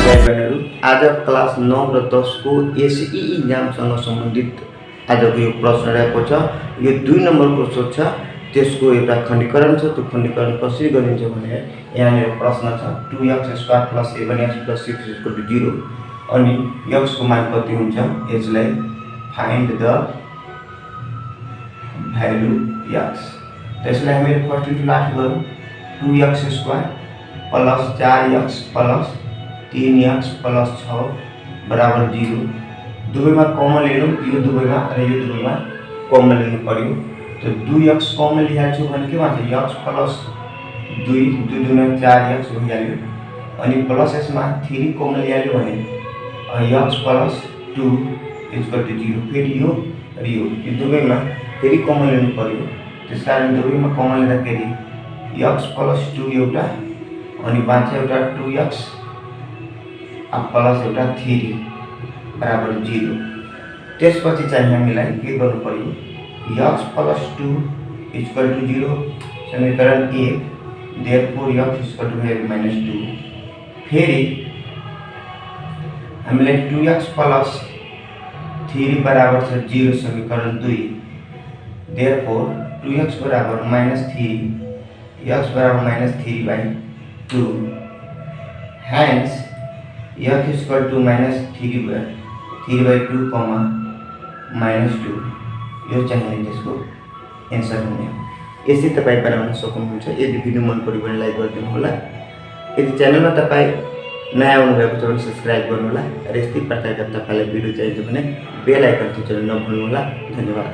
भाइ बहिनीहरू, आज क्लास 9 र 10 को एसई इक्जामसँग सम्बन्धित आजको यो प्रश्न रहेको छ। यो 2 नम्बरको सोध्छ, त्यसको एउटा खण्डीकरण छ। त्यो खण्डीकरण कसरी गरिन्छ भने यहाँनिर प्रश्न छ 2x² + 7x + 6 = 0 अनि x को मान कति हुन्छ यसलाई फाइन्ड द भ्यालु x। त्यसलाई हामीले फर्स्ट इन्टु लास्ट गरौँ 2x² + 4x + 3x + 6 बराबर 0। दुवैमा कमन लिनु, यो दुवैमा र यो दुवैमा कमन लिनु पर्यो। तो 2x कमन लिहाल्छु भने के भन्छ x + 2 2 दुना 4x भइहाल्यो अनि प्लस यसमा 3 कमन लिहाल्यो भने x + 2 = 0। फेरि यो र यो दुवैमा फेरि कमन लिनु पर्यो। त्यसकारण दुवैमा कमन लिँदाखेरि x + 2 एउटा अनि बाँच्यो एउटा 2x प्लस एउटा 3 बराबर 0। त्यसपछि चाहिँ हामीलाई के गर्नु पर्यो x + 2 = 0 समीकरण 1 therefore x = -2। फेरि हामीलाई 2x + 3 बराबर छ 0 समीकरण 2 therefore 2x बराबर -3 x बराबर -3/2 hence x = -3/2, -2 यो चाहिने त्यसको एन्सर हुने हो। यसै तपाईँ बनाउन सक्नुहुन्छ। यदि भिडियो मन पर्यो भने लाइक गरिदिनु होला। यदि च्यानलमा तपाईँ नयाँ आउनुभएको छ भने सब्स्क्राइब गर्नुहोला र यस्तै प्रकारका तपाईँलाई भिडियो चाहिन्छ भने बेल आइकन थिचेर नभुल्नुहोला। धन्यवाद।